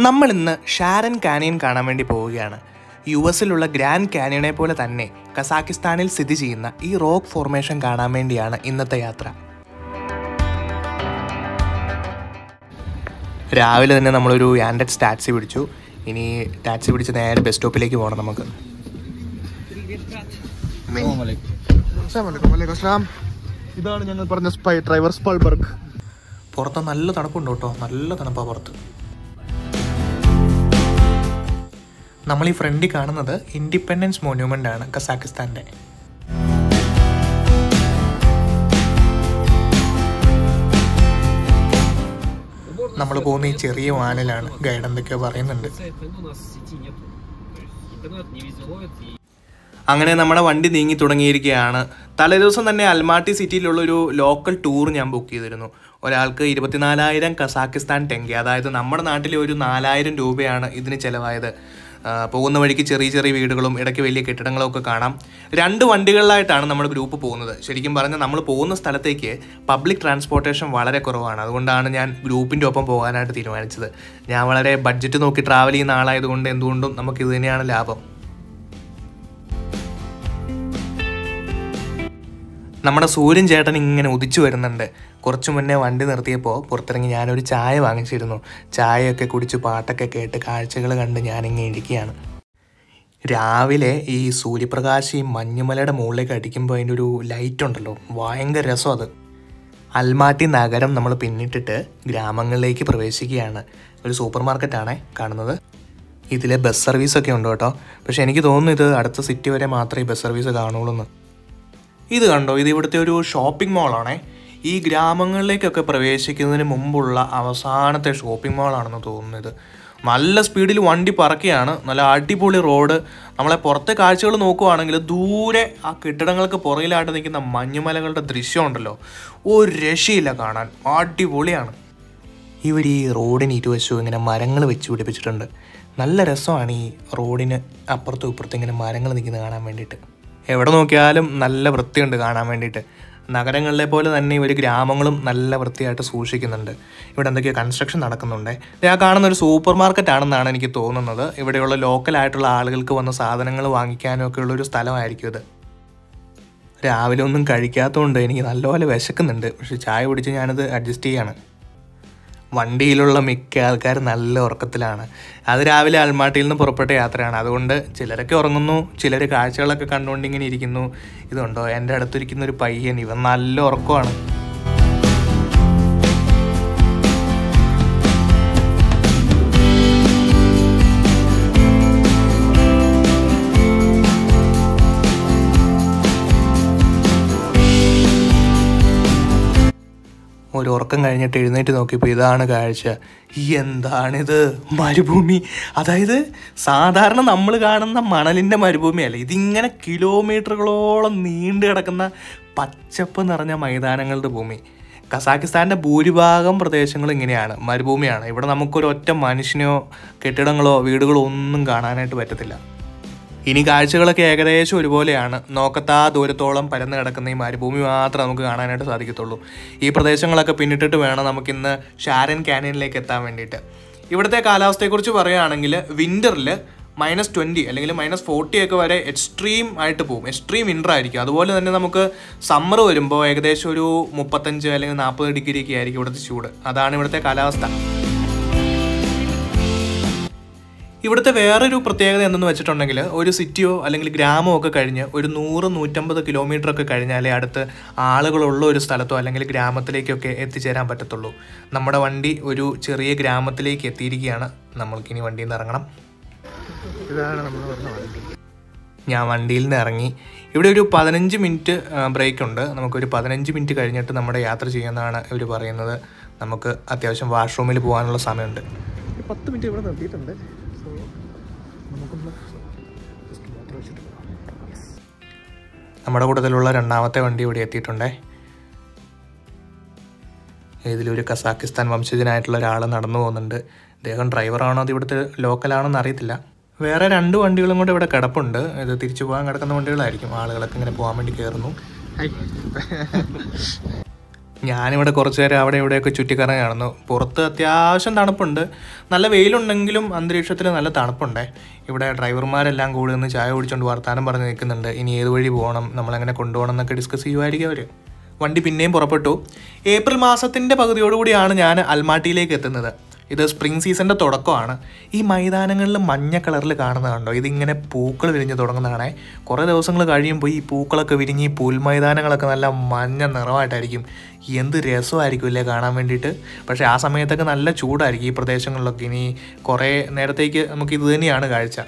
നമ്മൾ ഇന്ന് Sharon canyon കാണാൻ വേണ്ടി പോവുകയാണ്. യുഎസിലുള്ള ഗ്രാൻഡ് കാനിയനെ പോലെ തന്നെ കസാക്കിസ്ഥാനിൽ സ്ഥിതി ചെയ്യുന്ന ഈ റോക്ക് ഫോർമേഷൻ കാണാൻ വേണ്ടിയാണ് ഇന്നത്തെ യാത്ര. രാവിലെ തന്നെ നമ്മളൊരു യാൻഡെക്സ് ടാക്സി പിടിച്ചു. ഇനി ടാക്സി പിടിച്ച് നേരെ ബസ് സ്റ്റോപ്പിലേക്ക് പോകണം നമുക്ക്. ഇതാണ് ഞങ്ങൾ പറഞ്ഞ ഡ്രൈവർ സ്പാൾബർഗ്. പുറത്ത് നല്ല തണുപ്പുണ്ട് കേട്ടോ, നല്ല തണുപ്പാണ് പുറത്ത്. നമ്മൾ ഈ ഫ്രണ്ടിൽ കാണുന്നത് ഇൻഡിപെൻഡൻസ് മോണ്യൂമെൻ്റ് ആണ് കസാക്കിസ്ഥാൻ്റെ. നമ്മൾ പോകുന്ന ഈ ചെറിയ വാനിലാണ്. ഗൈഡ് എന്തൊക്കെയോ പറയുന്നുണ്ട്. അങ്ങനെ നമ്മുടെ വണ്ടി നീങ്ങി തുടങ്ങിയിരിക്കുകയാണ്. തലേദിവസം തന്നെ അൽമാട്ടി സിറ്റിയിലുള്ളൊരു ലോക്കൽ ടൂർ ഞാൻ ബുക്ക് ചെയ്തിരുന്നു. ഒരാൾക്ക് 24,000 കസാക്കിസ്ഥാൻ ടെങ്കി, അതായത് നമ്മുടെ നാട്ടിലെ ഒരു 4,000 രൂപയാണ് ഇതിന് ചിലവായത്. പോകുന്ന വഴിക്ക് ചെറിയ ചെറിയ വീടുകളും ഇടയ്ക്ക് വലിയ കെട്ടിടങ്ങളും ഒക്കെ കാണാം. 2 വണ്ടികളിലായിട്ടാണ് നമ്മുടെ ഗ്രൂപ്പ് പോകുന്നത്. ശരിക്കും പറഞ്ഞാൽ നമ്മൾ പോകുന്ന സ്ഥലത്തേക്ക് പബ്ലിക് ട്രാൻസ്പോർട്ടേഷൻ വളരെ കുറവാണ്. അതുകൊണ്ടാണ് ഞാൻ ഗ്രൂപ്പിൻ്റെ ഒപ്പം പോകാനായിട്ട് തീരുമാനിച്ചത്. ഞാൻ വളരെ ബഡ്ജറ്റ് നോക്കി ട്രാവൽ ചെയ്യുന്ന ആളായതുകൊണ്ട് എന്തുകൊണ്ടും നമുക്ക് ഇത് തന്നെയാണ് ലാഭം. നമ്മുടെ സൂര്യൻ ചേട്ടൻ ഇങ്ങനെ ഉദിച്ചു വരുന്നുണ്ട്. കുറച്ച് മുന്നേ വണ്ടി നിർത്തിയപ്പോൾ പുറത്തിറങ്ങി ഞാനൊരു ചായ വാങ്ങിച്ചിരുന്നു. ചായയൊക്കെ കുടിച്ച് പാട്ടൊക്കെ കേട്ട് കാഴ്ചകൾ കണ്ട് ഞാനിങ്ങനെ ഇരിക്കുകയാണ്. രാവിലെ ഈ സൂര്യപ്രകാശം ഈ മഞ്ഞുമലയുടെ മുകളിലേക്ക് അടിക്കുമ്പോൾ അതിൻ്റെ ഒരു ലൈറ്റ് ഉണ്ടല്ലോ, ഭയങ്കര രസം അത്. അൽമാട്ടി നഗരം നമ്മൾ പിന്നിട്ടിട്ട് ഗ്രാമങ്ങളിലേക്ക് പ്രവേശിക്കുകയാണ്. ഒരു സൂപ്പർ മാർക്കറ്റാണേ കാണുന്നത്. ഇതിലെ ബസ് സർവീസൊക്കെ ഉണ്ട് കേട്ടോ. പക്ഷേ എനിക്ക് തോന്നുന്നു ഇത് അടുത്ത സിറ്റി വരെ മാത്രമേ ബസ് സർവീസ് കാണുള്ളൂ എന്ന്. ഇത് കണ്ടോ, ഇത് ഇവിടുത്തെ ഒരു ഷോപ്പിംഗ് മോളാണേ. ഈ ഗ്രാമങ്ങളിലേക്കൊക്കെ പ്രവേശിക്കുന്നതിന് മുമ്പുള്ള അവസാനത്തെ ഷോപ്പിംഗ് മോളാണെന്ന് തോന്നുന്നത്. നല്ല സ്പീഡിൽ വണ്ടി പറക്കുകയാണ്. നല്ല അടിപൊളി റോഡ്. നമ്മളെ പുറത്തെ കാഴ്ചകൾ നോക്കുവാണെങ്കിൽ ദൂരെ ആ കെട്ടിടങ്ങൾക്ക് പുറകിലായിട്ട് നിൽക്കുന്ന മഞ്ഞുമലകളുടെ ദൃശ്യം ഉണ്ടല്ലോ, ഒരു രക്ഷയില്ല കാണാൻ, അടിപൊളിയാണ്. ഇവർ ഈ റോഡിന് ഇരുവശവും ഇങ്ങനെ മരങ്ങൾ വെച്ച് പിടിപ്പിച്ചിട്ടുണ്ട്. നല്ല രസമാണ് ഈ റോഡിന് അപ്പുറത്തും ഇപ്പുറത്തും ഇങ്ങനെ മരങ്ങൾ നിൽക്കുന്നത് കാണാൻ വേണ്ടിയിട്ട്. എവിടെ നോക്കിയാലും നല്ല വൃത്തിയുണ്ട് കാണാൻ വേണ്ടിയിട്ട്. നഗരങ്ങളിലെ പോലെ തന്നെ ഇവർ ഗ്രാമങ്ങളും നല്ല വൃത്തിയായിട്ട് സൂക്ഷിക്കുന്നുണ്ട്. ഇവിടെ എന്തൊക്കെയോ കൺസ്ട്രക്ഷൻ നടക്കുന്നുണ്ട്. ഞാൻ കാണുന്ന ഒരു സൂപ്പർ മാർക്കറ്റ് ആണെന്നാണ് എനിക്ക് തോന്നുന്നത്. ഇവിടെയുള്ള ലോക്കലായിട്ടുള്ള ആളുകൾക്ക് വന്ന് സാധനങ്ങൾ വാങ്ങിക്കാനും ഒക്കെ ഉള്ളൊരു സ്ഥലമായിരിക്കും ഇത്. രാവിലെ ഒന്നും കഴിക്കാത്തതുകൊണ്ട് എനിക്ക് നല്ലപോലെ വിശക്കുന്നുണ്ട്. പക്ഷെ ചായ കുടിച്ച് ഞാനത് അഡ്ജസ്റ്റ് ചെയ്യാണ്. വണ്ടിയിലുള്ള മിക്ക ആൾക്കാർ നല്ല ഉറക്കത്തിലാണ്. അത് രാവിലെ അൽമാട്ടിയിൽ നിന്ന് പുറപ്പെട്ട യാത്രയാണ്. അതുകൊണ്ട് ചിലരൊക്കെ ഉറങ്ങുന്നു, ചിലർ കാഴ്ചകളൊക്കെ കണ്ടുകൊണ്ട് ഇങ്ങനെ ഇരിക്കുന്നു. ഇതുണ്ടോ എൻ്റെ അടുത്തിരിക്കുന്ന ഒരു പയ്യൻ, ഇവൻ നല്ല ഉറക്കമാണ്. ഒരു ഉറക്കം കഴിഞ്ഞിട്ട് എഴുന്നേറ്റ് നോക്കിയപ്പോൾ ഇതാണ് കാഴ്ച. എന്താണിത്? മരുഭൂമി. അതായത് സാധാരണ നമ്മൾ കാണുന്ന മണലിൻ്റെ മരുഭൂമിയല്ല, ഇതിങ്ങനെ കിലോമീറ്ററുകളോളം നീണ്ടു കിടക്കുന്ന പച്ചപ്പ് നിറഞ്ഞ മൈതാനങ്ങളുടെ ഭൂമി. കസാക്കിസ്ഥാൻ്റെ ഭൂരിഭാഗം പ്രദേശങ്ങളും ഇങ്ങനെയാണ്, മരുഭൂമിയാണ്. ഇവിടെ നമുക്കൊരു ഒറ്റ മനുഷ്യനെയോ കെട്ടിടങ്ങളോ വീടുകളോ ഒന്നും കാണാനായിട്ട് പറ്റത്തില്ല. ഇനി കാഴ്ചകളൊക്കെ ഏകദേശം ഒരുപോലെയാണ്. നോക്കത്താ ദൂരത്തോളം പരന്ന് കിടക്കുന്ന ഈ മരുഭൂമി മാത്രമേ നമുക്ക് കാണാനായിട്ട് സാധിക്കത്തുള്ളൂ. ഈ പ്രദേശങ്ങളൊക്കെ പിന്നിട്ടിട്ട് വേണം നമുക്കിന്ന് ഷാരൻ കാനിയനിലേക്ക് എത്താൻ വേണ്ടിയിട്ട്. ഇവിടുത്തെ കാലാവസ്ഥയെക്കുറിച്ച് പറയുകയാണെങ്കിൽ വിൻ്ററിൽ -20 അല്ലെങ്കിൽ -40 ഒക്കെ വരെ എക്സ്ട്രീം ആയിട്ട് പോകും. എക്സ്ട്രീം വിൻ്റർ ആയിരിക്കും. അതുപോലെ തന്നെ നമുക്ക് സമ്മർ വരുമ്പോൾ ഏകദേശം ഒരു 35 അല്ലെങ്കിൽ 40 ഡിഗ്രിയൊക്കെ ആയിരിക്കും ഇവിടുത്തെ ചൂട്. അതാണ് ഇവിടുത്തെ കാലാവസ്ഥ. ഇവിടുത്തെ വേറൊരു പ്രത്യേകത എന്തെന്ന് വെച്ചിട്ടുണ്ടെങ്കിൽ ഒരു സിറ്റിയോ അല്ലെങ്കിൽ ഗ്രാമമോ ഒക്കെ കഴിഞ്ഞ് ഒരു 100-150 കിലോമീറ്റർ ഒക്കെ കഴിഞ്ഞാലേ അടുത്ത് ആളുകളുള്ള ഒരു സ്ഥലത്തോ അല്ലെങ്കിൽ ഗ്രാമത്തിലേക്കൊക്കെ എത്തിച്ചേരാൻ പറ്റത്തുള്ളൂ. നമ്മുടെ വണ്ടി ഒരു ചെറിയ ഗ്രാമത്തിലേക്ക് എത്തിയിരിക്കുകയാണ്. നമ്മൾക്കിനി വണ്ടിയിൽ നിന്ന് ഇറങ്ങണം. ഇതാണ് നമ്മൾ പറഞ്ഞ വണ്ടി. ഞാൻ വണ്ടിയിൽ നിന്ന് ഇറങ്ങി. ഇവിടെ ഒരു 15 മിനിറ്റ് ബ്രേക്ക് ഉണ്ട്. നമുക്കൊരു 15 മിനിറ്റ് കഴിഞ്ഞിട്ട് നമ്മുടെ യാത്ര ചെയ്യുന്നതാണ് ഇവർ പറയുന്നത്. നമുക്ക് അത്യാവശ്യം വാഷ്റൂമിൽ പോകാനുള്ള സമയമുണ്ട്. 10 മിനിറ്റ് ഇവിടെ നിർത്തിയിട്ടുണ്ട്. നമ്മുടെ കൂട്ടത്തിലുള്ള 2ാമത്തെ വണ്ടി ഇവിടെ എത്തിയിട്ടുണ്ടേ. ഇതിലൊരു കസാക്കിസ്ഥാൻ വംശജനായിട്ടുള്ള ഒരാൾ നടന്നു പോകുന്നുണ്ട്. അദ്ദേഹം ഡ്രൈവറാണോ അത് ഇവിടുത്തെ ലോക്കലാണോ എന്ന് അറിയത്തില്ല. വേറെ 2 വണ്ടികളും കൂടെ ഇവിടെ കിടപ്പുണ്ട്. ഇത് തിരിച്ചു പോകാൻ കിടക്കുന്ന വണ്ടികളായിരിക്കും. ആളുകളൊക്കെ ഇങ്ങനെ പോകാൻ വേണ്ടി കയറുന്നു. ഞാനിവിടെ കുറച്ച് നേരം അവിടെ ഇവിടെയൊക്കെ ചുറ്റിക്കറങ്ങി നടന്നു. പുറത്ത് അത്യാവശ്യം തണുപ്പുണ്ട്, നല്ല വെയിലുണ്ടെങ്കിലും അന്തരീക്ഷത്തിൽ നല്ല തണുപ്പുണ്ടേ. ഇവിടെ ഡ്രൈവർമാരെല്ലാം കൂടി നിന്ന് ചായ കുടിച്ചുകൊണ്ട് വർത്താനം പറഞ്ഞ് നിൽക്കുന്നുണ്ട്. ഇനി ഏത് വഴി പോകണം, നമ്മളെങ്ങനെ കൊണ്ടുപോകണം എന്നൊക്കെ ഡിസ്കസ് ചെയ്യുമായിരിക്കും അവർ. വണ്ടി പിന്നെയും പുറപ്പെട്ടു. ഏപ്രിൽ മാസത്തിൻ്റെ പകുതിയോടുകൂടിയാണ് ഞാൻ അൽമാട്ടിയിലേക്ക് എത്തുന്നത്. ഇത് സ്പ്രിംഗ് സീസണിൻ്റെ തുടക്കമാണ്. ഈ മൈതാനങ്ങളിൽ മഞ്ഞ കളറിൽ കാണുന്നത് കണ്ടോ, ഇതിങ്ങനെ പൂക്കൾ വിരിഞ്ഞ് തുടങ്ങുന്നതാണേ. കുറേ ദിവസങ്ങൾ കഴിയുമ്പോൾ ഈ പൂക്കളൊക്കെ വിരിഞ്ഞ് ഈ പുൽമൈതാനങ്ങളൊക്കെ നല്ല മഞ്ഞ നിറമായിട്ടായിരിക്കും. എന്ത് രസമായിരിക്കും ഇല്ലേ കാണാൻ വേണ്ടിയിട്ട്. പക്ഷേ ആ സമയത്തൊക്കെ നല്ല ചൂടായിരിക്കും ഈ പ്രദേശങ്ങളിലൊക്കെ. ഇനി കുറേ നേരത്തേക്ക് നമുക്ക് ഇത് തന്നെയാണ് കാഴ്ച.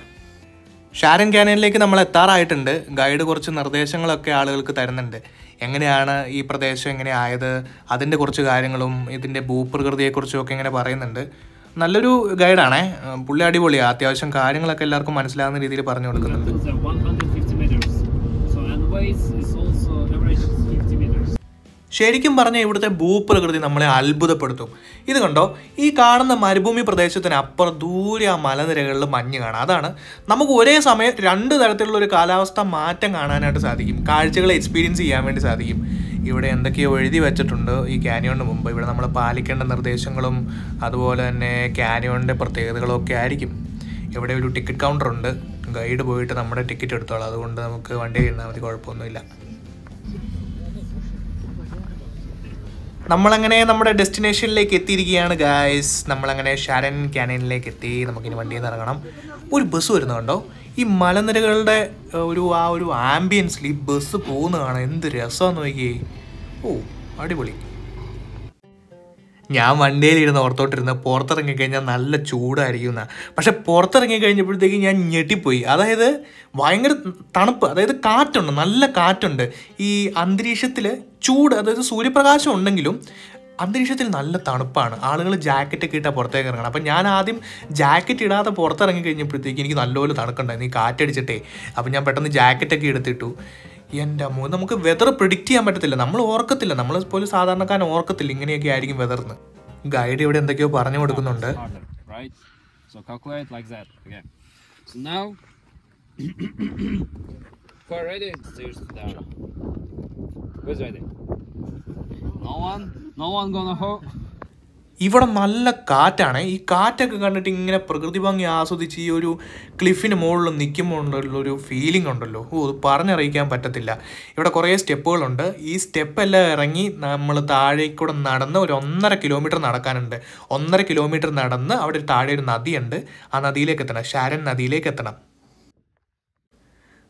ഷാരൻ ക്യാനിയനിലേക്ക് നമ്മൾ എത്താറായിട്ടുണ്ട്. ഗൈഡ് കുറച്ച് നിർദ്ദേശങ്ങളൊക്കെ ആളുകൾക്ക് തരുന്നുണ്ട്. എങ്ങനെയാണ് ഈ പ്രദേശം എങ്ങനെ ആയത്, അതിൻ്റെ കുറച്ച് കാര്യങ്ങളും ഇതിൻ്റെ ഭൂപ്രകൃതിയെക്കുറിച്ചും ഒക്കെ ഇങ്ങനെ പറയുന്നുണ്ട്. നല്ലൊരു ഗൈഡാണേ, പുള്ളി അടിപൊളിയാണ്. അത്യാവശ്യം കാര്യങ്ങളൊക്കെ എല്ലാവർക്കും മനസ്സിലാകുന്ന രീതിയിൽ പറഞ്ഞു കൊടുക്കുന്നുണ്ട്. ശരിക്കും പറഞ്ഞാൽ ഇവിടുത്തെ ഭൂപ്രകൃതി നമ്മളെ അത്ഭുതപ്പെടുത്തും. ഇത് കണ്ടോ, ഈ കാണുന്ന മരുഭൂമി പ്രദേശത്തിന് അപ്പുറം ദൂരെ ആ മലനിരകളിൽ മഞ്ഞ് കാണാം. അതാണ് നമുക്ക് ഒരേ സമയം രണ്ട് തരത്തിലുള്ള ഒരു കാലാവസ്ഥ മാറ്റം കാണാനായിട്ട് സാധിക്കും, കാഴ്ചകളെ എക്സ്പീരിയൻസ് ചെയ്യാൻ വേണ്ടി സാധിക്കും. ഇവിടെ എന്തൊക്കെയോ എഴുതി വെച്ചിട്ടുണ്ട് ഈ ക്യാനിയോണിന് മുമ്പ്. ഇവിടെ നമ്മൾ പാലിക്കേണ്ട നിർദ്ദേശങ്ങളും അതുപോലെ തന്നെ ക്യാനിയോണിൻ്റെ പ്രത്യേകതകളും ഒക്കെ ആയിരിക്കും. ഇവിടെ ഒരു ടിക്കറ്റ് കൗണ്ടറുണ്ട്. ഗൈഡ് പോയിട്ട് നമ്മുടെ ടിക്കറ്റ് എടുത്തോളാം, അതുകൊണ്ട് നമുക്ക് വണ്ടിയിൽ ഇരുന്നാൽ മതി, കുഴപ്പമൊന്നുമില്ല. നമ്മളങ്ങനെ നമ്മുടെ ഡെസ്റ്റിനേഷനിലേക്ക് എത്തിയിരിക്കുകയാണ് ഗായ്സ്. നമ്മളങ്ങനെ ഷാരൻ ക്യാനിയനിലേക്ക് എത്തി. നമുക്കിനി വണ്ടിയിൽ നിന്ന് ഇറങ്ങണം. ഒരു ബസ് വരുന്നുണ്ടോ, ഈ മലനിരകളുടെ ആ ഒരു ആംബിയൻസിൽ ഈ ബസ് പോകുന്ന കാണാൻ എന്ത് രസമാണെന്ന് നോക്കിയേ. ഓ അടിപൊളി. ഞാൻ വണ്ടിയിലിരുന്ന് ഓർത്തോട്ടിരുന്ന് പുറത്തിറങ്ങിക്കഴിഞ്ഞാൽ നല്ല ചൂടായിരിക്കും എന്നാണ്. പക്ഷെ പുറത്തിറങ്ങി കഴിഞ്ഞപ്പോഴത്തേക്ക് ഞാൻ ഞെട്ടിപ്പോയി. അതായത് ഭയങ്കര തണുപ്പ്, അതായത് കാറ്റുണ്ട്, നല്ല കാറ്റുണ്ട്. ഈ അന്തരീക്ഷത്തിൽ ചൂട്, അതായത് സൂര്യപ്രകാശം ഉണ്ടെങ്കിലും അന്തരീക്ഷത്തിൽ നല്ല തണുപ്പാണ്. ആളുകൾ ജാക്കറ്റൊക്കെ ഇട്ടാൽ പുറത്തേക്ക് ഇറങ്ങണം. അപ്പം ഞാൻ ആദ്യം ജാക്കറ്റ് ഇടാതെ പുറത്തിറങ്ങി കഴിഞ്ഞപ്പോഴത്തേക്ക് എനിക്ക് നല്ലപോലെ തണുക്കുണ്ടായിരുന്നു ഈ കാറ്റടിച്ചിട്ടേ. അപ്പം ഞാൻ പെട്ടെന്ന് ജാക്കറ്റൊക്കെ എടുത്തിട്ടു. എൻ്റെ അമ്മോ, നമുക്ക് വെതർ പ്രിഡിക്റ്റ് ചെയ്യാൻ പറ്റത്തില്ല, നമ്മൾ ഓർക്കത്തില്ല, നമ്മൾ പോലും സാധാരണക്കാരൻ ഓർക്കത്തില്ല ഇങ്ങനെയൊക്കെ ആയിരിക്കും വെതർന്ന്. ഗൈഡ് ഇവിടെ എന്തൊക്കെയോ പറഞ്ഞു കൊടുക്കുന്നുണ്ട്. ഇവിടെ നല്ല കാറ്റാണ്. ഈ കാറ്റൊക്കെ കണ്ടിട്ട് ഇങ്ങനെ പ്രകൃതി ഭംഗി ആസ്വദിച്ച് ഈ ഒരു ക്ലിഫിന് മുകളിൽ നിൽക്കുമ്പോൾ ഉള്ളൊരു ഫീലിംഗ് ഉണ്ടല്ലോ, അത് പറഞ്ഞറിയിക്കാൻ പറ്റത്തില്ല. ഇവിടെ കുറേ സ്റ്റെപ്പുകളുണ്ട്. ഈ സ്റ്റെപ്പെല്ലാം ഇറങ്ങി നമ്മൾ താഴേക്കൂടെ നടന്ന് ഒരു 1.5 കിലോമീറ്റർ നടക്കാനുണ്ട്. 1.5 കിലോമീറ്റർ നടന്ന് അവിടെ താഴെ ഒരു നദിയുണ്ട്. ആ നദിയിലേക്ക് എത്തണം, ഷാരൻ നദിയിലേക്ക് എത്തണം.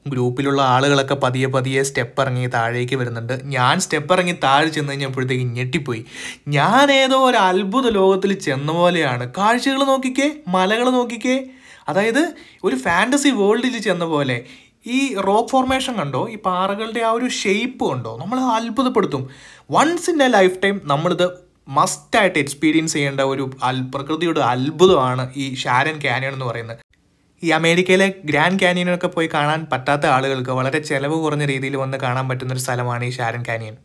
ഗ്രൂപ്പിലുള്ള ആളുകളൊക്കെ പതിയെ പതിയെ സ്റ്റെപ്പ് ഇറങ്ങി താഴേക്ക് വരുന്നുണ്ട്. ഞാൻ സ്റ്റെപ്പ് ഇറങ്ങി താഴെ ചെന്ന് കഴിഞ്ഞപ്പോഴത്തേക്ക് ഞെട്ടിപ്പോയി. ഞാൻ ഏതോ ഒരു അത്ഭുത ലോകത്തിൽ ചെന്ന പോലെയാണ്. കാഴ്ചകൾ നോക്കിക്കേ, മലകൾ നോക്കിക്കേ, അതായത് ഒരു ഫാൻറ്റസി വേൾഡിൽ ചെന്ന പോലെ. ഈ റോക്ക് ഫോർമേഷൻ കണ്ടോ, ഈ പാറകളുടെ ആ ഒരു ഷേപ്പ് കണ്ടോ, നമ്മൾ അത്ഭുതപ്പെടുത്തും. Once in a lifetime നമ്മളിത് മസ്റ്റായിട്ട് എക്സ്പീരിയൻസ് ചെയ്യേണ്ട ഒരു പ്രകൃതിയുടെ അത്ഭുതമാണ് ഈ ഷാരൻ ക്യാനിയൻ എന്ന് പറയുന്നത്. ഈ അമേരിക്കയിലെ ഗ്രാൻഡ് ക്യാനിയനൊക്കെ പോയി കാണാൻ പറ്റാത്ത ആളുകൾക്ക് വളരെ ചിലവ് കുറഞ്ഞ രീതിയിൽ വന്ന് കാണാൻ പറ്റുന്നൊരു സ്ഥലമാണ് ഈ ഷാരൻ ക്യാനിയൻ.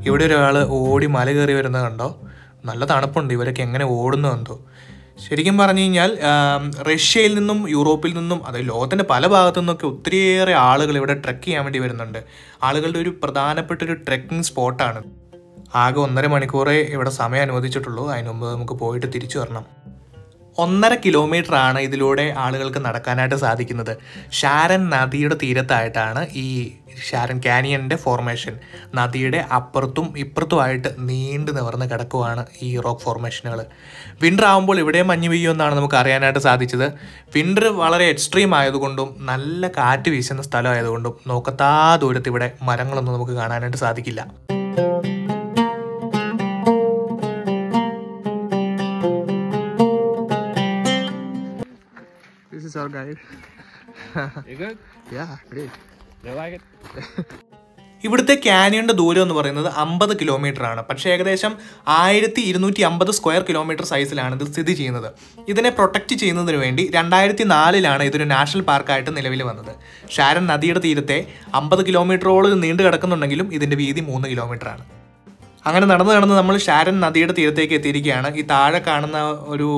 ഇവിടെ ഒരാൾ ഓടി മല കയറി വരുന്നത് കണ്ടോ, നല്ല തണുപ്പുണ്ട്. ഇവരൊക്കെ എങ്ങനെ ഓടുന്നതെന്തോ. ശരിക്കും പറഞ്ഞു കഴിഞ്ഞാൽ റഷ്യയിൽ നിന്നും യൂറോപ്പിൽ നിന്നും, അതായത് ലോകത്തിൻ്റെ പല ഭാഗത്തു നിന്നൊക്കെ ഒത്തിരിയേറെ ആളുകൾ ഇവിടെ ട്രെക്ക് ചെയ്യാൻ വേണ്ടി വരുന്നുണ്ട്. ആളുകളുടെ ഒരു പ്രധാനപ്പെട്ട ഒരു ട്രെക്കിംഗ് സ്പോട്ടാണ്. ആകെ 1.5 മണിക്കൂറേ ഇവിടെ സമയം അനുവദിച്ചിട്ടുള്ളൂ. അതിന് മുമ്പ് നമുക്ക് പോയിട്ട് തിരിച്ചു വരണം. 1.5 കിലോമീറ്ററാണ് ഇതിലൂടെ ആളുകൾക്ക് നടക്കാനായിട്ട് സാധിക്കുന്നത്. ഷാരൻ നദിയുടെ തീരത്തായിട്ടാണ് ഈ ഷാരൻ ക്യാനിയൻ്റെ ഫോർമേഷൻ. നദിയുടെ അപ്പുറത്തും ഇപ്പുറത്തുമായിട്ട് നീണ്ടു നിവർന്ന് കിടക്കുവാണ് ഈ റോക്ക് ഫോർമേഷനുകൾ. വിൻ്റർ ആകുമ്പോൾ ഇവിടെ മഞ്ഞ് പെയ്യുമെന്നാണ് നമുക്ക് അറിയാനായിട്ട് സാധിച്ചത്. വിൻ്റർ വളരെ എക്സ്ട്രീം ആയതുകൊണ്ടും നല്ല കാറ്റ് വീശുന്ന സ്ഥലമായതുകൊണ്ടും നോക്കത്താ ദൂരത്ത് ഇവിടെ മരങ്ങളൊന്നും നമുക്ക് കാണാനായിട്ട് സാധിക്കില്ല. This is our guide. You good? Yeah, great. You like it? ഇവിടുത്തെ ക്യാനിയൻ്റെ ദൂരം എന്ന് പറയുന്നത് 50 കിലോമീറ്റർ ആണ്. പക്ഷേ ഏകദേശം 1250 സ്ക്വയർ കിലോമീറ്റർ സൈസിലാണ് ഇത് സ്ഥിതി ചെയ്യുന്നത്. ഇതിനെ പ്രൊട്ടക്റ്റ് ചെയ്യുന്നതിന് വേണ്ടി 2004 ഇതൊരു നാഷണൽ പാർക്കായിട്ട് നിലവിൽ വന്നത്. ഷാരൻ നദിയുടെ തീരത്തെ 50 കിലോമീറ്ററോളം നീണ്ടു കിടക്കുന്നുണ്ടെങ്കിലും ഇതിൻ്റെ വീതി 3 കിലോമീറ്ററാണ്. അങ്ങനെ നടന്ന് നമ്മൾ ഷാരൻ നദിയുടെ തീരത്തേക്ക് എത്തിയിരിക്കുകയാണ്. ഈ താഴെ കാണുന്ന ഒരു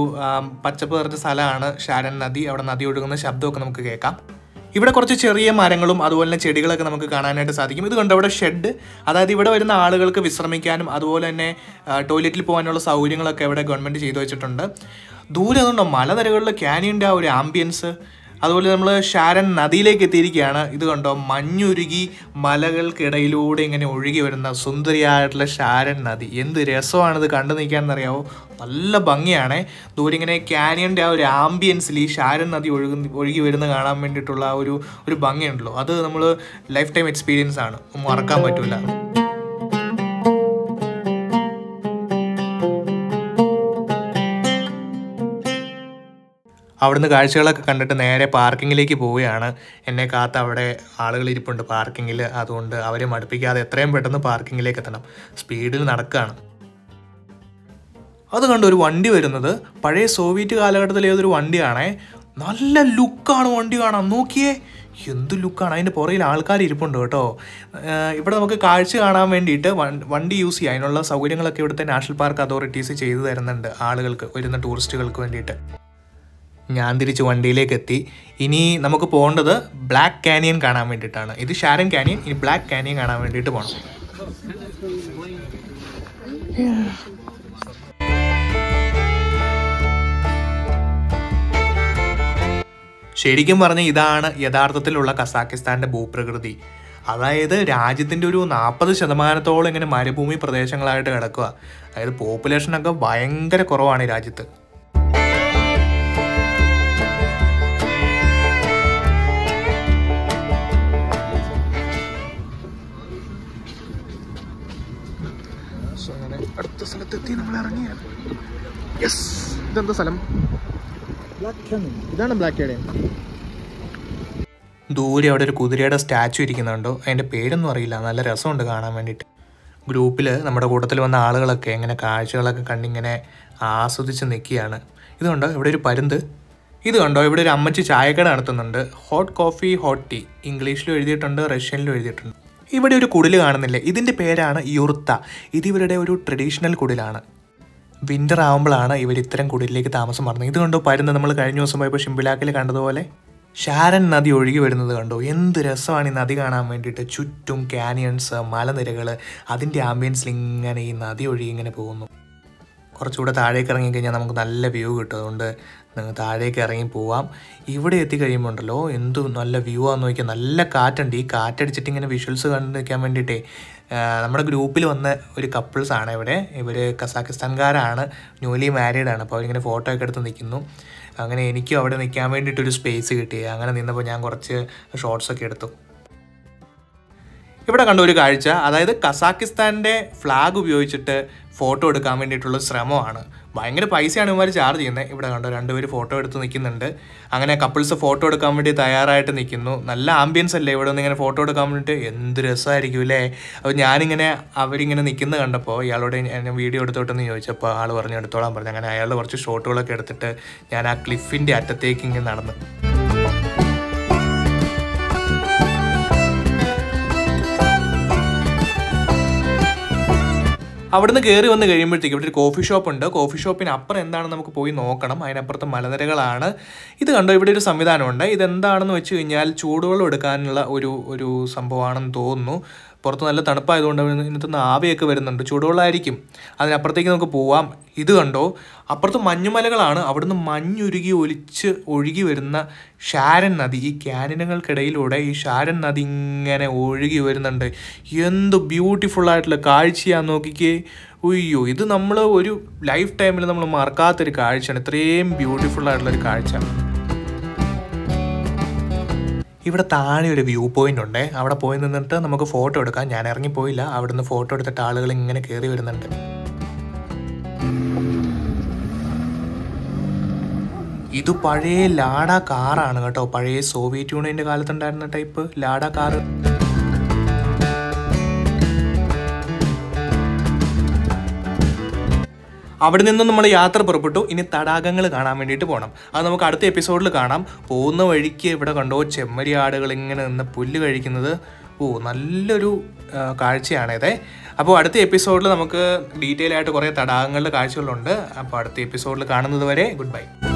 പച്ചപ്പ് നിറഞ്ഞ സ്ഥലമാണ് ഷാരൻ നദി. അവിടെ നദി ഒഴുകുന്ന ശബ്ദമൊക്കെ നമുക്ക് കേൾക്കാം. ഇവിടെ കുറച്ച് ചെറിയ മരങ്ങളും അതുപോലെ തന്നെ ചെടികളൊക്കെ നമുക്ക് കാണാനായിട്ട് സാധിക്കും. ഇത് കണ്ടോ ഇവിടെ ഷെഡ്, അതായത് ഇവിടെ വരുന്ന ആളുകൾക്ക് വിശ്രമിക്കാനും അതുപോലെ തന്നെ ടോയ്ലറ്റിൽ പോകാനുള്ള സൗകര്യങ്ങളൊക്കെ ഇവിടെ ഗവൺമെൻറ് ചെയ്തു വെച്ചിട്ടുണ്ട്. ദൂരെ അതുകൊണ്ടോ മലനിരകളിൽ ക്യാനിയൻ്റെ ആ ഒരു ആംബിയൻസ്. അതുപോലെ നമ്മൾ ഷാരൻ നദിയിലേക്ക് എത്തിയിരിക്കുകയാണ്. ഇത് കണ്ടോ മഞ്ഞുരുകി മലകൾക്കിടയിലൂടെ ഇങ്ങനെ ഒഴുകി വരുന്ന സുന്ദരിയായിട്ടുള്ള ഷാരൻ നദി. എന്ത് രസമാണിത് കണ്ടു നിൽക്കാമെന്നറിയാവോ, നല്ല ഭംഗിയാണ്. ദൂരെ ഇങ്ങനെ ക്യാനിയൻ്റെ ആ ഒരു ആംബിയൻസിൽ ഈ ഷാരൻ നദി ഒഴുകി വരുന്ന കാണാൻ വേണ്ടിയിട്ടുള്ള ഒരു ഭംഗിയുണ്ടല്ലോ, അത് നമ്മൾ ലൈഫ് ടൈം എക്സ്പീരിയൻസ് ആണ്, മറക്കാൻ പറ്റില്ല. അവിടുന്ന് കാഴ്ചകളൊക്കെ കണ്ടിട്ട് നേരെ പാർക്കിങ്ങിലേക്ക് പോവുകയാണ്. എന്നെ കാത്ത് അവിടെ ആളുകൾ ഇരിപ്പുണ്ട് പാർക്കിങ്ങിൽ. അതുകൊണ്ട് അവരെ മടുപ്പിക്കാതെ എത്രയും പെട്ടെന്ന് പാർക്കിങ്ങിലേക്ക് എത്തണം. സ്പീഡിൽ നടക്കുകയാണ്. അത് കണ്ട് ഒരു വണ്ടി വരുന്നത് പഴയ സോവിയറ്റ് കാലഘട്ടത്തിലെ ഏതൊരു വണ്ടിയാണേ. നല്ല ലുക്കാണ് വണ്ടി കാണാൻ. നോക്കിയേ എന്ത് ലുക്കാണ്. അതിൻ്റെ പുറകിൽ ആൾക്കാർ ഇരിപ്പുണ്ട് കേട്ടോ. ഇവിടെ നമുക്ക് കാഴ്ച കാണാൻ വേണ്ടിയിട്ട് വണ്ടി യൂസ് ചെയ്യാം. അതിനുള്ള സൗകര്യങ്ങളൊക്കെ ഇവിടുത്തെ നാഷണൽ പാർക്ക് അതോറിറ്റീസ് ചെയ്തു തരുന്നുണ്ട് ആളുകൾക്ക്, വരുന്ന ടൂറിസ്റ്റുകൾക്ക് വേണ്ടിയിട്ട്. ഞാൻ തിരിച്ച് വണ്ടിയിലേക്ക് എത്തി. ഇനി നമുക്ക് പോകേണ്ടത് ബ്ലാക്ക് കാനിയൻ കാണാൻ വേണ്ടിയിട്ടാണ്. ഇത് ഷാരൻ കാനിയൻ, ഇനി ബ്ലാക്ക് കാനിയൻ കാണാൻ വേണ്ടിയിട്ട് പോകണം. ശരിക്കും പറഞ്ഞാൽ ഇതാണ് യഥാർത്ഥത്തിലുള്ള കസാക്കിസ്ഥാൻ്റെ ഭൂപ്രകൃതി. അതായത് രാജ്യത്തിൻ്റെ ഒരു 40% ഇങ്ങനെ മരുഭൂമി പ്രദേശങ്ങളായിട്ട് കിടക്കുക. അതായത് പോപ്പുലേഷനൊക്കെ ഭയങ്കര കുറവാണ് ഈ രാജ്യത്ത്. അടുത്ത സ്ഥലത്തെത്തി നമ്മൾ ഇറങ്ങിയാണ്. യെസ്, ഇതെന്താ സ്ഥലം? ഇതാണ് ബ്ലാക്ക് കാനിയൻ. ദൂരെ അവിടെ ഒരു കുതിരയുടെ സ്റ്റാച്ചു ഇരിക്കുന്നുണ്ടോ, അതിൻ്റെ പേരൊന്നും അറിയില്ല. നല്ല രസമുണ്ട് കാണാൻ വേണ്ടിയിട്ട്. ഗ്രൂപ്പിൽ നമ്മുടെ കൂട്ടത്തിൽ വന്ന ആളുകളൊക്കെ ഇങ്ങനെ കാഴ്ചകളൊക്കെ കണ്ടിങ്ങനെ ആസ്വദിച്ച് നിൽക്കുകയാണ്. ഇത് കണ്ടോ ഇവിടെ ഒരു പരുന്ത്. ഇത് കണ്ടോ ഇവിടെ ഒരു അമ്മച്ചി ചായക്കട നടത്തുന്നുണ്ട്. ഹോട്ട് കോഫി ഹോട്ട് ടീ ഇംഗ്ലീഷിലും എഴുതിയിട്ടുണ്ട്, റഷ്യനിലും എഴുതിയിട്ടുണ്ട്. ഇവിടെ ഒരു കുടിൽ കാണുന്നില്ലേ, ഇതിൻ്റെ പേരാണ് യുർത്ത. ഇത് ഇവരുടെ ഒരു ട്രഡീഷണൽ കുടിലാണ്. വിൻ്റർ ആകുമ്പോഴാണ് ഇവർ ഇത്തരം കുടിലേക്ക് താമസം മാറുന്നത്. ഇത് കണ്ടോ പരുന്ത്, നമ്മൾ കഴിഞ്ഞ ദിവസം പോയപ്പോൾ ഷിംബിലാക്കിൽ കണ്ടതുപോലെ ഷാരൻ നദി ഒഴുകി വരുന്നത് കണ്ടോ. എന്ത് രസമാണ് ഈ നദി കാണാൻ വേണ്ടിയിട്ട്. ചുറ്റും ക്യാനിയൻസ്, മലനിരകൾ, അതിൻ്റെ ആംബിയൻസിൽ ഇങ്ങനെ ഈ നദി ഒഴുകി ഇങ്ങനെ പോകുന്നു. കുറച്ചുകൂടെ താഴേക്ക് ഇറങ്ങിക്കഴിഞ്ഞാൽ നമുക്ക് നല്ല വ്യൂ കിട്ടും. അതുകൊണ്ട് താഴേക്ക് ഇറങ്ങി പോവാം. ഇവിടെ എത്തിക്കഴിയുമ്പോൾ ഉണ്ടല്ലോ എന്ത് നല്ല വ്യൂ ആണെന്ന് നോക്കിയാൽ. നല്ല കാറ്റുണ്ട്. ഈ കാറ്റടിച്ചിട്ട് ഇങ്ങനെ വിഷ്വൽസ് കണ്ടു നിൽക്കാൻ വേണ്ടിയിട്ടേ നമ്മുടെ ഗ്രൂപ്പിൽ വന്ന ഒരു കപ്പിൾസാണ് ഇവിടെ. ഇവർ കസാക്കിസ്ഥാൻകാരാണ്, ന്യൂലി മാരീഡാണ്. അപ്പോൾ അവരിങ്ങനെ ഫോട്ടോ ഒക്കെ എടുത്ത് നിൽക്കുന്നു. അങ്ങനെ എനിക്കും അവിടെ നിൽക്കാൻ വേണ്ടിയിട്ടൊരു സ്പേസ് കിട്ടി. അങ്ങനെ നിന്നപ്പോൾ ഞാൻ കുറച്ച് ഷോർട്സൊക്കെ എടുത്തു. ഇവിടെ കണ്ട ഒരു കാഴ്ച, അതായത് കസാക്കിസ്ഥാൻ്റെ ഫ്ലാഗ് ഉപയോഗിച്ചിട്ട് ഫോട്ടോ എടുക്കാൻ വേണ്ടിയിട്ടുള്ള ശ്രമമാണ്. ഭയങ്കര പൈസയാണ് ഇവന്മാർ ചാർജ് ചെയ്യുന്നത്. ഇവിടെ കണ്ടോ രണ്ടുപേർ ഫോട്ടോ എടുത്ത് നിൽക്കുന്നുണ്ട്. അങ്ങനെ കപ്പിൾസ് ഫോട്ടോ എടുക്കാൻ വേണ്ടി തയ്യാറായിട്ട് നിൽക്കുന്നു. നല്ല ആംബിയൻസ് അല്ലേ ഇവിടെ നിന്ന് ഇങ്ങനെ ഫോട്ടോ എടുക്കാൻ വേണ്ടിയിട്ട്. എന്ത് രസമായിരിക്കും അല്ലേ. അപ്പോൾ ഞാനിങ്ങനെ അവരിങ്ങനെ നിൽക്കുന്നത് കണ്ടപ്പോൾ ഇയാളോട് ഞാൻ വീഡിയോ എടുത്തോട്ടെന്ന് ചോദിച്ചപ്പോൾ ആൾ പറഞ്ഞു എടുത്തോളാൻ പറഞ്ഞു. അങ്ങനെ അയാൾ കുറച്ച് ഷോട്ടുകളൊക്കെ എടുത്തിട്ട് ഞാൻ ആ ക്ലിഫിൻ്റെ അറ്റത്തേക്ക് ഇങ്ങനെ നടന്നു. അവിടുന്ന് കയറി വന്ന് കഴിയുമ്പോഴത്തേക്ക് ഇവിടെ ഒരു കോഫി ഷോപ്പ് ഉണ്ട്. കോഫി ഷോപ്പിന് അപ്പുറം എന്താണെന്ന് നമുക്ക് പോയി നോക്കണം. അതിനപ്പുറത്ത് മലനിരകളാണ്. ഇത് കണ്ടോ ഇവിടെ ഒരു സംവിധാനമുണ്ട്. ഇതെന്താണെന്ന് വെച്ച് കഴിഞ്ഞാൽ ചൂടുവെള്ളം എടുക്കാനുള്ള ഒരു സംഭവമാണെന്ന് തോന്നുന്നു. പുറത്ത് നല്ല തണുപ്പായതുകൊണ്ട് ഇതിനകത്ത് ആവിയൊക്കെ വരുന്നുണ്ട്. ചൂടുവെള്ളമായിരിക്കും. അതിനപ്പുറത്തേക്ക് നമുക്ക് പോവാം. ഇത് കണ്ടോ അപ്പുറത്ത് മഞ്ഞുമലകളാണ്. അവിടുന്ന് മഞ്ഞുരുകി ഒഴുകി വരുന്ന ഷാരൻ നദി. ഈ ക്യാനിയനുകൾക്കിടയിലൂടെ ഈ ഷാരൻ നദി ഇങ്ങനെ ഒഴുകി വരുന്നുണ്ട്. എന്ത് ബ്യൂട്ടിഫുൾ ആയിട്ടുള്ള കാഴ്ചയാന്ന് നോക്കിക്കേ. ഉയ്യോ, ഇത് നമ്മൾ ഒരു ലൈഫ് ടൈമിൽ നമ്മൾ മറക്കാത്തൊരു കാഴ്ചയാണ്. ഇത്രയും ബ്യൂട്ടിഫുൾ ആയിട്ടുള്ളൊരു കാഴ്ച. ഇവിടെ താഴെ ഒരു വ്യൂ പോയിന്റ് ഉണ്ട്. അവിടെ പോയി നിന്നിട്ട് നമുക്ക് ഫോട്ടോ എടുക്കാം. ഞാൻ ഇറങ്ങിപ്പോയില്ല. അവിടുന്ന് ഫോട്ടോ എടുത്തിട്ട് ആളുകൾ ഇങ്ങനെ കയറി വരുന്നുണ്ട്. ഇത് പഴയ ലാഡ കാറാണ് കേട്ടോ. പഴയ സോവിയറ്റ് യൂണിയൻ്റെ കാലത്തുണ്ടായിരുന്ന ടൈപ്പ് ലാഡ കാറ്. അവിടെ നിന്നും നമ്മൾ യാത്ര പുറപ്പെട്ടു. ഇനി തടാകങ്ങൾ കാണാൻ വേണ്ടിയിട്ട് പോകണം. അത് നമുക്ക് അടുത്ത എപ്പിസോഡിൽ കാണാം. പോകുന്ന വഴിക്ക് ഇവിടെ കണ്ടോ ചെമ്മരി ആടുകൾ ഇങ്ങനെ നിന്ന് പുല്ല് കഴിക്കുന്നത്. നല്ലൊരു കാഴ്ചയാണിത്. അപ്പോൾ അടുത്ത എപ്പിസോഡിൽ നമുക്ക് ഡീറ്റെയിൽ ആയിട്ട് കുറേ തടാകങ്ങളുടെ കാഴ്ചകളുണ്ട്. അപ്പോൾ അടുത്ത എപ്പിസോഡിൽ കാണുന്നത് വരെ ഗുഡ് ബൈ.